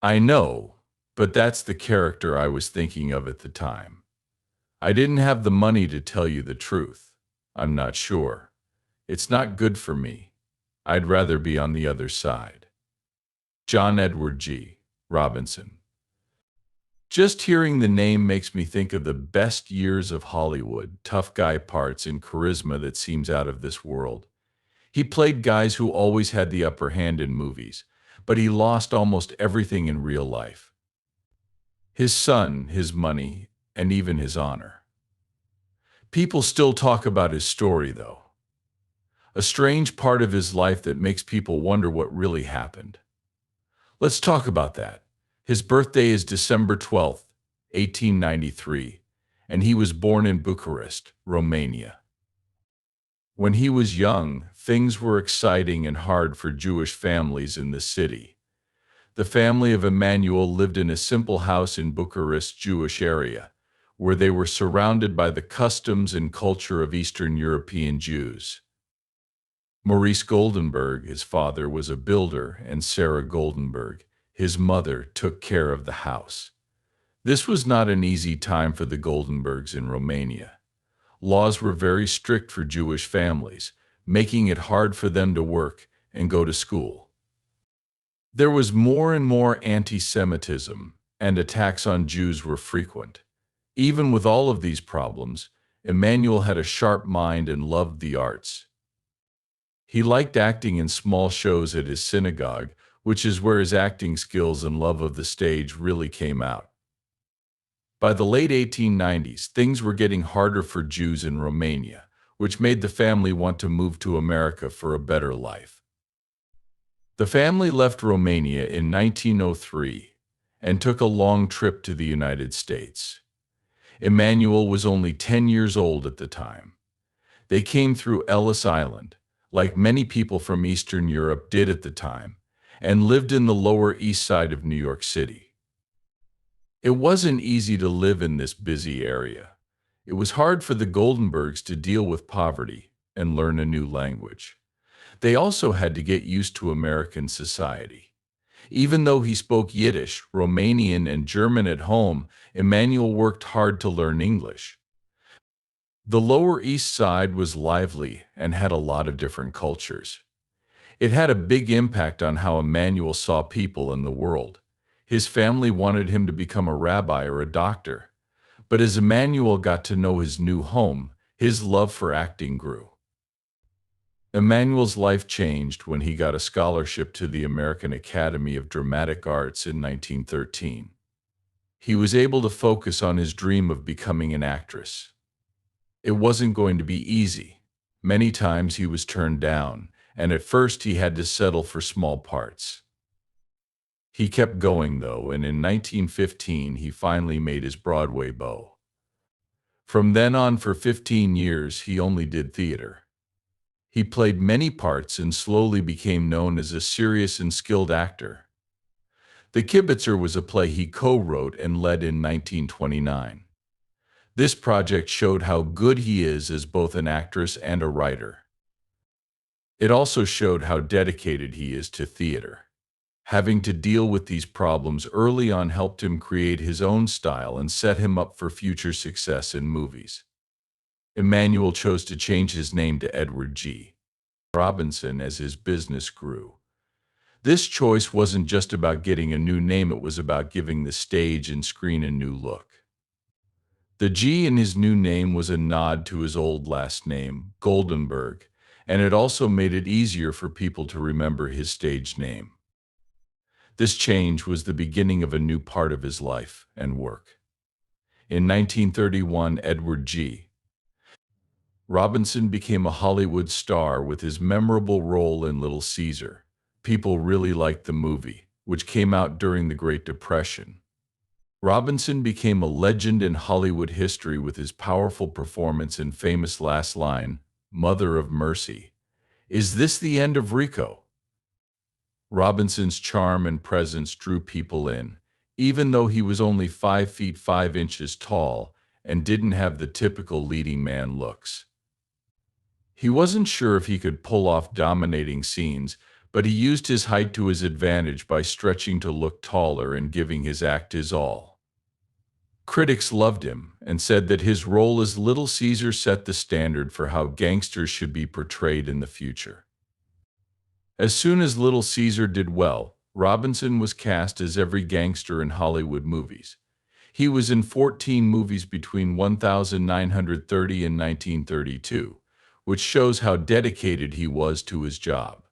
I know, but that's the character I was thinking of at the time. I didn't have the money to tell you the truth. I'm not sure. It's not good for me. I'd rather be on the other side. John Edward G. Robinson. Just hearing the name makes me think of the best years of Hollywood, tough guy parts and charisma that seems out of this world. He played guys who always had the upper hand in movies, but he lost almost everything in real life. His son, his money, and even his honor. People still talk about his story, though. A strange part of his life that makes people wonder what really happened. Let's talk about that. His birthday is December 12th, 1893, and he was born in Bucharest, Romania. When he was young, things were exciting and hard for Jewish families in the city. The family of Emmanuel lived in a simple house in Bucharest's Jewish area, where they were surrounded by the customs and culture of Eastern European Jews. Maurice Goldenberg, his father, was a builder, and Sarah Goldenberg, his mother, took care of the house. This was not an easy time for the Goldenbergs in Romania. Laws were very strict for Jewish families, making it hard for them to work and go to school. There was more and more anti-Semitism, and attacks on Jews were frequent. Even with all of these problems, Emmanuel had a sharp mind and loved the arts. He liked acting in small shows at his synagogue, which is where his acting skills and love of the stage really came out. By the late 1890s, things were getting harder for Jews in Romania, which made the family want to move to America for a better life. The family left Romania in 1903 and took a long trip to the United States. Emmanuel was only 10 years old at the time. They came through Ellis Island, like many people from Eastern Europe did at the time, and lived in the Lower East Side of New York City. It wasn't easy to live in this busy area. It was hard for the Goldenbergs to deal with poverty and learn a new language. They also had to get used to American society. Even though he spoke Yiddish, Romanian, and German at home, Emmanuel worked hard to learn English. The Lower East Side was lively and had a lot of different cultures. It had a big impact on how Emmanuel saw people in the world. His family wanted him to become a rabbi or a doctor. But as Emmanuel got to know his new home, his love for acting grew. Emmanuel's life changed when he got a scholarship to the American Academy of Dramatic Arts in 1913. He was able to focus on his dream of becoming an actress. It wasn't going to be easy. Many times he was turned down, and at first he had to settle for small parts. He kept going, though, and in 1915 he finally made his Broadway beau. From then on, for 15 years, he only did theater. He played many parts and slowly became known as a serious and skilled actor. The Kibitzer was a play he co-wrote and led in 1929. This project showed how good he is as both an actress and a writer. It also showed how dedicated he is to theater. Having to deal with these problems early on helped him create his own style and set him up for future success in movies. Emmanuel chose to change his name to Edward G. Robinson as his business grew. This choice wasn't just about getting a new name, it was about giving the stage and screen a new look. The G in his new name was a nod to his old last name, Goldenberg, and it also made it easier for people to remember his stage name. This change was the beginning of a new part of his life and work. In 1931, Edward G. Robinson became a Hollywood star with his memorable role in Little Caesar. People really liked the movie, which came out during the Great Depression. Robinson became a legend in Hollywood history with his powerful performance and famous last line, "Mother of Mercy. Is this the end of Rico?" Robinson's charm and presence drew people in, even though he was only 5 feet 5 inches tall and didn't have the typical leading man looks. He wasn't sure if he could pull off dominating scenes, but he used his height to his advantage by stretching to look taller and giving his act his all. Critics loved him and said that his role as Little Caesar set the standard for how gangsters should be portrayed in the future. As soon as Little Caesar did well, Robinson was cast as every gangster in Hollywood movies. He was in 14 movies between 1930 and 1932, which shows how dedicated he was to his job.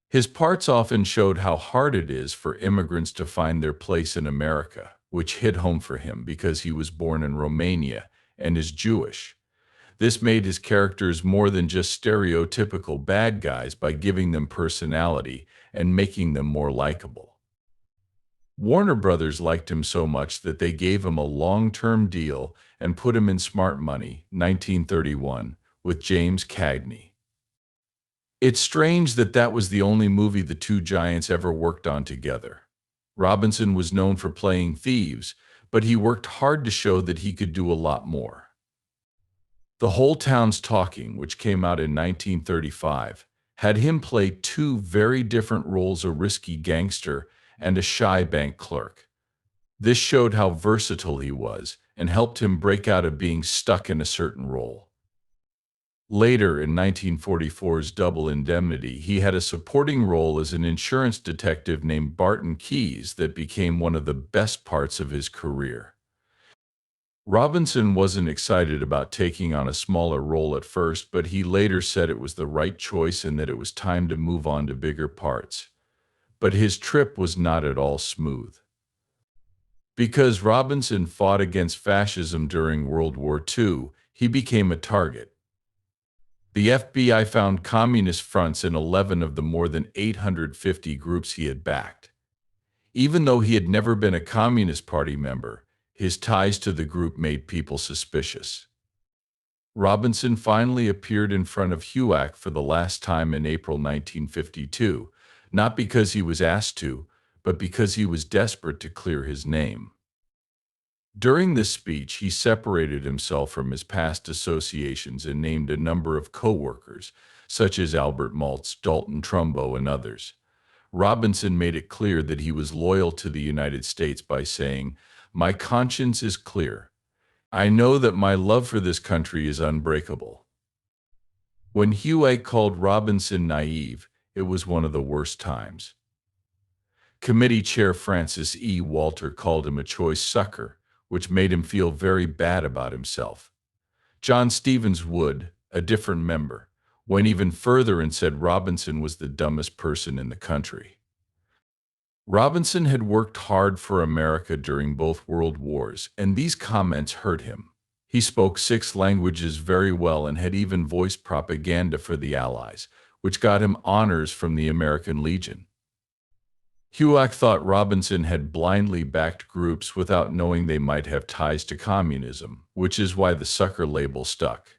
His parts often showed how hard it is for immigrants to find their place in America, which hit home for him because he was born in Romania and is Jewish. This made his characters more than just stereotypical bad guys by giving them personality and making them more likable. Warner Brothers liked him so much that they gave him a long-term deal and put him in Smart Money, 1931, with James Cagney. It's strange that that was the only movie the two giants ever worked on together. Robinson was known for playing thieves, but he worked hard to show that he could do a lot more. The Whole Town's Talking, which came out in 1935, had him play two very different roles: a risky gangster and a shy bank clerk. This showed how versatile he was and helped him break out of being stuck in a certain role. Later, in 1944's Double Indemnity, he had a supporting role as an insurance detective named Barton Keyes that became one of the best parts of his career. Robinson wasn't excited about taking on a smaller role at first, but he later said it was the right choice and that it was time to move on to bigger parts. But his trip was not at all smooth. Because Robinson fought against fascism during World War II, he became a target. The FBI found communist fronts in 11 of the more than 850 groups he had backed. Even though he had never been a Communist Party member, his ties to the group made people suspicious. Robinson finally appeared in front of HUAC for the last time in April 1952, not because he was asked to, but because he was desperate to clear his name. During this speech, he separated himself from his past associations and named a number of co-workers, such as Albert Maltz, Dalton Trumbo, and others. Robinson made it clear that he was loyal to the United States by saying, "My conscience is clear. I know that my love for this country is unbreakable." When HUAC called Robinson naive, it was one of the worst times. Committee Chair Francis E. Walter called him a choice sucker, which made him feel very bad about himself. John Stevens Wood, a different member, went even further and said Robinson was the dumbest person in the country. Robinson had worked hard for America during both World Wars, and these comments hurt him. He spoke 6 languages very well and had even voiced propaganda for the Allies, which got him honors from the American Legion. HUAC thought Robinson had blindly backed groups without knowing they might have ties to communism, which is why the sucker label stuck.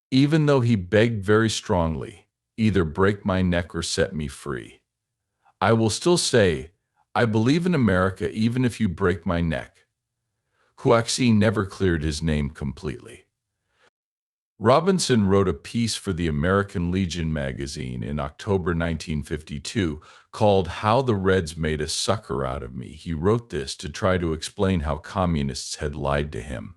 Even though he begged very strongly, "Either break my neck or set me free," I will still say, "I believe in America even if you break my neck." HUAC never cleared his name completely. Robinson wrote a piece for the American Legion magazine in October 1952 called "How the Reds Made a Sucker Out of Me." He wrote this to try to explain how communists had lied to him.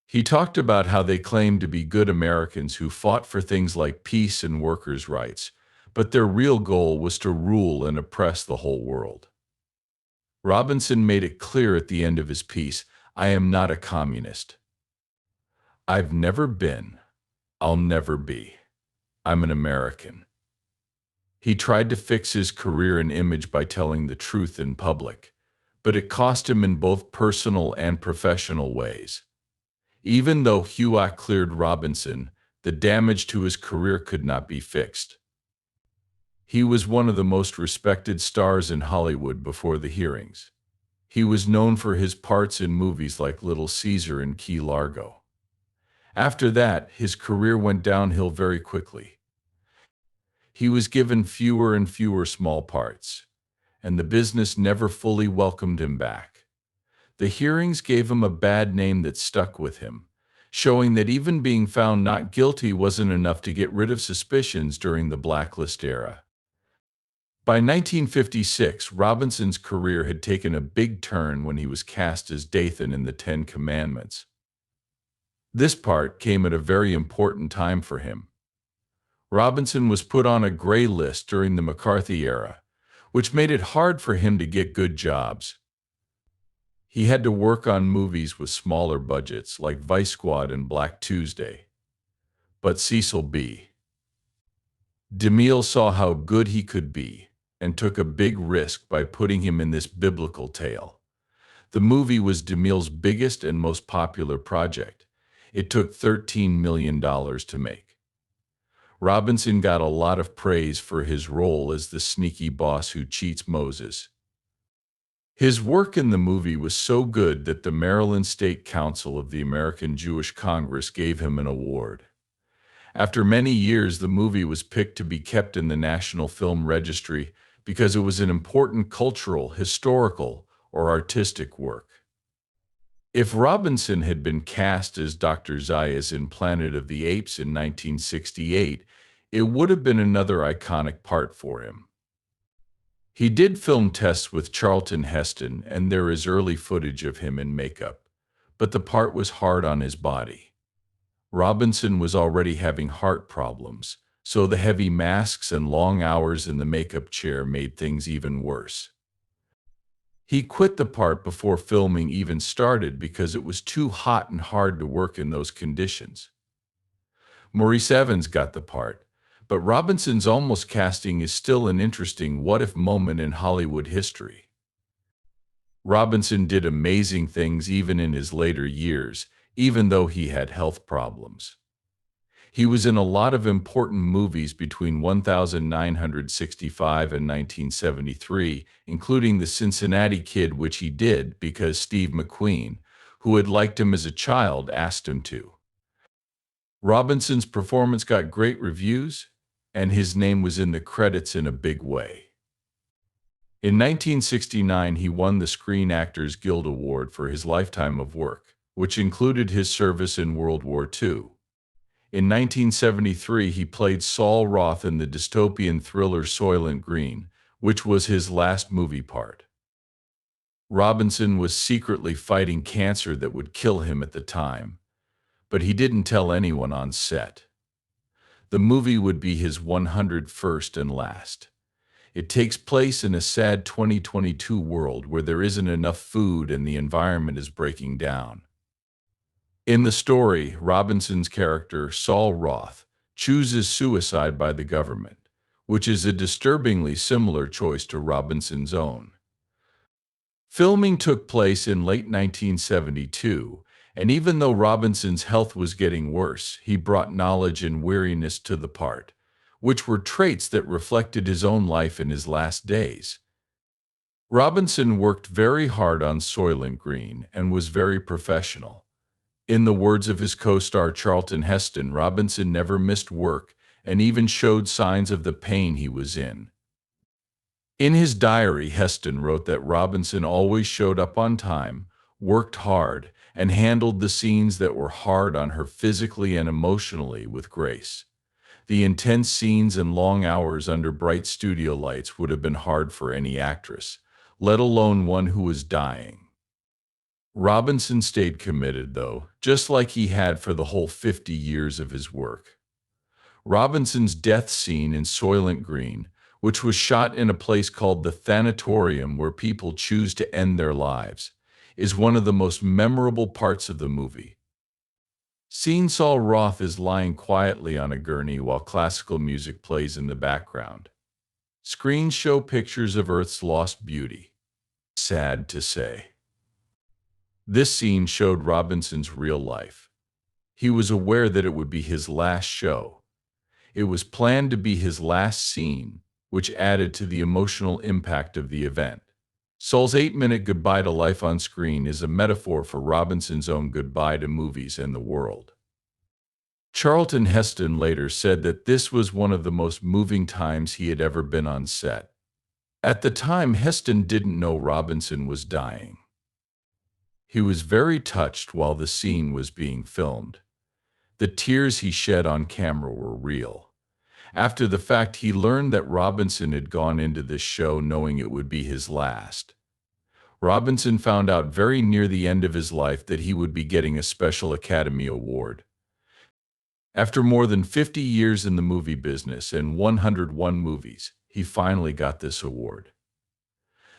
He talked about how they claimed to be good Americans who fought for things like peace and workers' rights, but their real goal was to rule and oppress the whole world. Robinson made it clear at the end of his piece, "I am not a communist. I've never been. I'll never be. I'm an American." He tried to fix his career and image by telling the truth in public, but it cost him in both personal and professional ways. Even though HUAC cleared Robinson, the damage to his career could not be fixed. He was one of the most respected stars in Hollywood before the hearings. He was known for his parts in movies like Little Caesar and Key Largo. After that, his career went downhill very quickly. He was given fewer and fewer small parts, and the business never fully welcomed him back. The hearings gave him a bad name that stuck with him. showing that even being found not guilty wasn't enough to get rid of suspicions during the blacklist era. By 1956, Robinson's career had taken a big turn when he was cast as Dathan in the Ten Commandments. This part came at a very important time for him. Robinson was put on a gray list during the McCarthy era, which made it hard for him to get good jobs. He had to work on movies with smaller budgets like Vice Squad and Black Tuesday. But Cecil B. DeMille saw how good he could be and took a big risk by putting him in this biblical tale. The movie was DeMille's biggest and most popular project. It took $13 million to make. Robinson got a lot of praise for his role as the sneaky boss who cheats Moses. His work in the movie was so good that the Maryland State Council of the American Jewish Congress gave him an award. After many years, the movie was picked to be kept in the National Film Registry because it was an important cultural, historical, or artistic work. If Robinson had been cast as Dr. Zayas in Planet of the Apes in 1968, it would have been another iconic part for him. He did film tests with Charlton Heston, and there is early footage of him in makeup, but the part was hard on his body. Robinson was already having heart problems, so the heavy masks and long hours in the makeup chair made things even worse. He quit the part before filming even started because it was too hot and hard to work in those conditions. Maurice Evans got the part, but Robinson's almost casting is still an interesting what-if moment in Hollywood history. Robinson did amazing things even in his later years, even though he had health problems. He was in a lot of important movies between 1965 and 1973, including The Cincinnati Kid, which he did because Steve McQueen, who had liked him as a child, asked him to. Robinson's performance got great reviews, and his name was in the credits in a big way. In 1969, he won the Screen Actors Guild Award for his lifetime of work, which included his service in World War II. In 1973, he played Saul Roth in the dystopian thriller Soylent Green, which was his last movie part. Robinson was secretly fighting cancer that would kill him at the time, but he didn't tell anyone on set. The movie would be his 101st and last. It takes place in a sad 2022 world where there isn't enough food and the environment is breaking down. In the story, Robinson's character, Saul Roth, chooses suicide by the government, which is a disturbingly similar choice to Robinson's own. Filming took place in late 1972, and even though Robinson's health was getting worse, he brought knowledge and weariness to the part, which were traits that reflected his own life in his last days. Robinson worked very hard on Soylent Green and was very professional. In the words of his co-star Charlton Heston, Robinson never missed work and even showed signs of the pain he was in. In his diary, Heston wrote that Robinson always showed up on time, worked hard, and handled the scenes that were hard on her physically and emotionally with grace. The intense scenes and long hours under bright studio lights would have been hard for any actress, let alone one who was dying. Robinson stayed committed, though, just like he had for the whole 50 years of his work. Robinson's death scene in Soylent Green, which was shot in a place called the Thanatorium where people choose to end their lives, is one of the most memorable parts of the movie. Seeing Saul Roth is lying quietly on a gurney while classical music plays in the background. Screens show pictures of Earth's lost beauty. Sad to say. This scene showed Robinson's real life. He was aware that it would be his last show. It was planned to be his last scene, which added to the emotional impact of the event. Saul's 8-minute goodbye to life on screen is a metaphor for Robinson's own goodbye to movies and the world. Charlton Heston later said that this was one of the most moving times he had ever been on set. At the time, Heston didn't know Robinson was dying. He was very touched while the scene was being filmed. The tears he shed on camera were real. After the fact, he learned that Robinson had gone into this show knowing it would be his last. Robinson found out very near the end of his life that he would be getting a special Academy Award. After more than 50 years in the movie business and 101 movies, he finally got this award.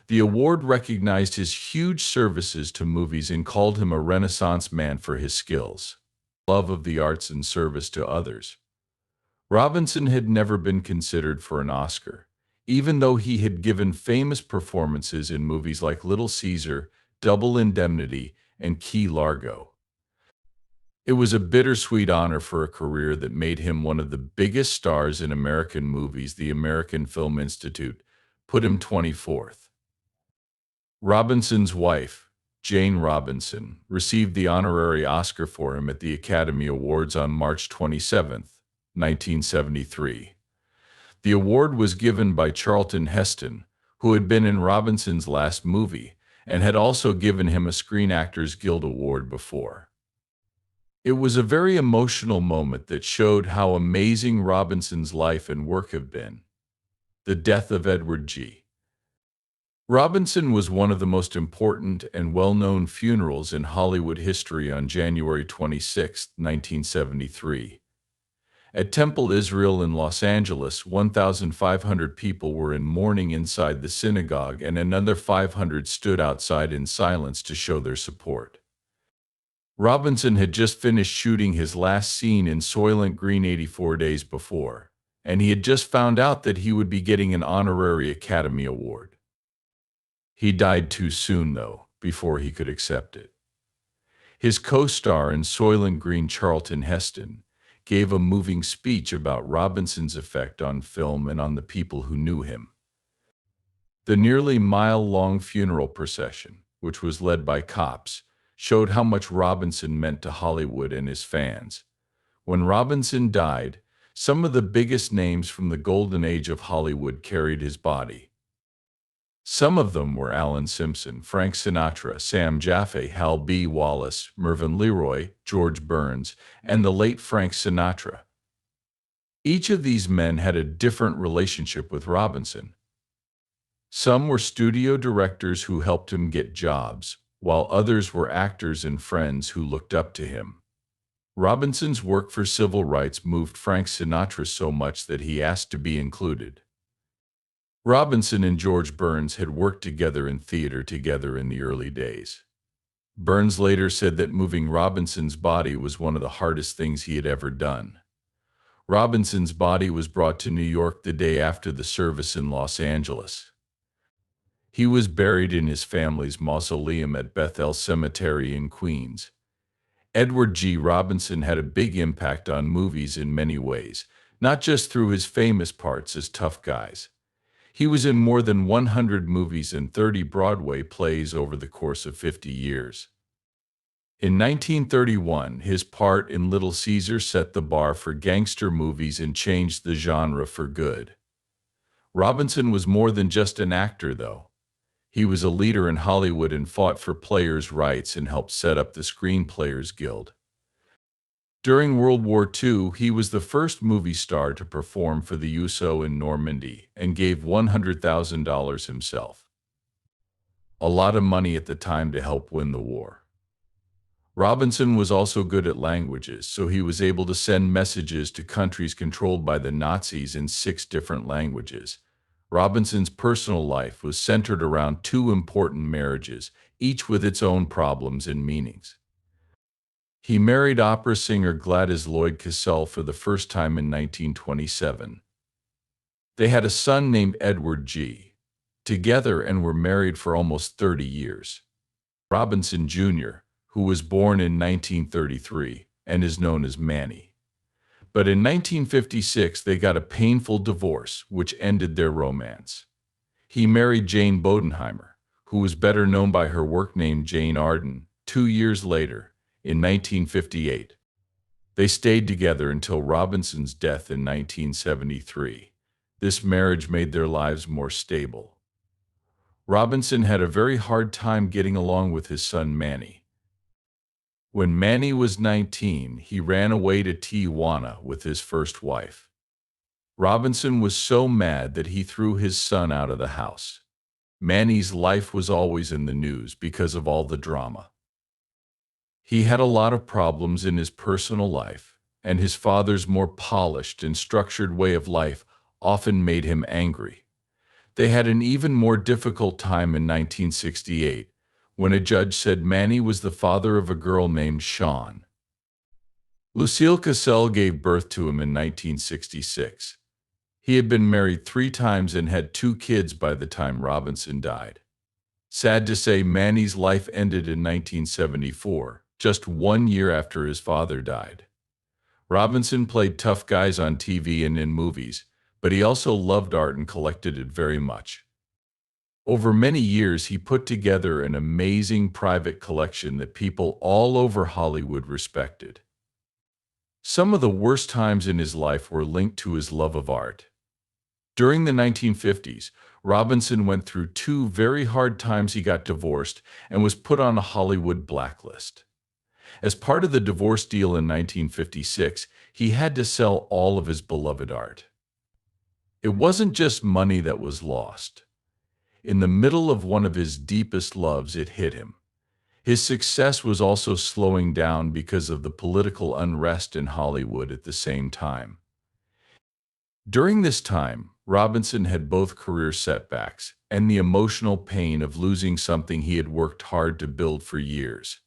The award recognized his huge services to movies and called him a Renaissance man for his skills, love of the arts, and service to others. Robinson had never been considered for an Oscar, even though he had given famous performances in movies like Little Caesar, Double Indemnity, and Key Largo. It was a bittersweet honor for a career that made him one of the biggest stars in American movies. The American Film Institute put him 24th. Robinson's wife, Jane Robinson, received the honorary Oscar for him at the Academy Awards on March 27, 1973. The award was given by Charlton Heston, who had been in Robinson's last movie and had also given him a Screen Actors Guild Award before. It was a very emotional moment that showed how amazing Robinson's life and work have been. The death of Edward G. Robinson was one of the most important and well-known funerals in Hollywood history on January 26, 1973. At Temple Israel in Los Angeles, 1,500 people were in mourning inside the synagogue, and another 500 stood outside in silence to show their support. Robinson had just finished shooting his last scene in Soylent Green 84 days before, and he had just found out that he would be getting an honorary Academy Award. He died too soon, though, before he could accept it. His co-star in Soylent Green, Charlton Heston, gave a moving speech about Robinson's effect on film and on the people who knew him. The nearly mile-long funeral procession, which was led by cops, showed how much Robinson meant to Hollywood and his fans. When Robinson died, some of the biggest names from the golden age of Hollywood carried his body. Some of them were Alan Simpson, Frank Sinatra, Sam Jaffe, Hal B. Wallace, Mervyn LeRoy, George Burns, and the late Frank Sinatra. Each of these men had a different relationship with Robinson. Some were studio directors who helped him get jobs, while others were actors and friends who looked up to him. Robinson's work for civil rights moved Frank Sinatra so much that he asked to be included. Robinson and George Burns had worked together in theater together in the early days. Burns later said that moving Robinson's body was one of the hardest things he had ever done. Robinson's body was brought to New York the day after the service in Los Angeles. He was buried in his family's mausoleum at Bethel Cemetery in Queens. Edward G. Robinson had a big impact on movies in many ways, not just through his famous parts as tough guys. He was in more than 100 movies and 30 Broadway plays over the course of 50 years. In 1931, his part in Little Caesar set the bar for gangster movies and changed the genre for good. Robinson was more than just an actor, though. He was a leader in Hollywood and fought for players' rights and helped set up the Screen Players Guild. During World War II, he was the first movie star to perform for the USO in Normandy and gave $100,000 himself. A lot of money at the time to help win the war. Robinson was also good at languages, so he was able to send messages to countries controlled by the Nazis in 6 different languages. Robinson's personal life was centered around 2 important marriages, each with its own problems and meanings. He married opera singer Gladys Lloyd Cassell for the first time in 1927. They had a son named Edward G. together and were married for almost 30 years. Robinson Jr., who was born in 1933 and is known as Manny. But in 1956, they got a painful divorce, which ended their romance. He married Jane Bodenheimer, who was better known by her work name Jane Arden, 2 years later, in 1958. They stayed together until Robinson's death in 1973. This marriage made their lives more stable. Robinson had a very hard time getting along with his son Manny. When Manny was 19, he ran away to Tijuana with his first wife. Robinson was so mad that he threw his son out of the house. Manny's life was always in the news because of all the drama. He had a lot of problems in his personal life, and his father's more polished and structured way of life often made him angry. They had an even more difficult time in 1968 when a judge said Manny was the father of a girl named Sean. Lucille Cassell gave birth to him in 1966. He had been married 3 times and had 2 kids by the time Robinson died. Sad to say, Manny's life ended in 1974, just 1 year after his father died. Robinson played tough guys on TV and in movies, but he also loved art and collected it very much. Over many years, he put together an amazing private collection that people all over Hollywood respected. Some of the worst times in his life were linked to his love of art. During the 1950s, Robinson went through 2 very hard times. He got divorced and was put on a Hollywood blacklist. As part of the divorce deal in 1956, he had to sell all of his beloved art. It wasn't just money that was lost. In the middle of one of his deepest loves, it hit him. His success was also slowing down because of the political unrest in Hollywood at the same time. During this time, Robinson had both career setbacks and the emotional pain of losing something he had worked hard to build for years.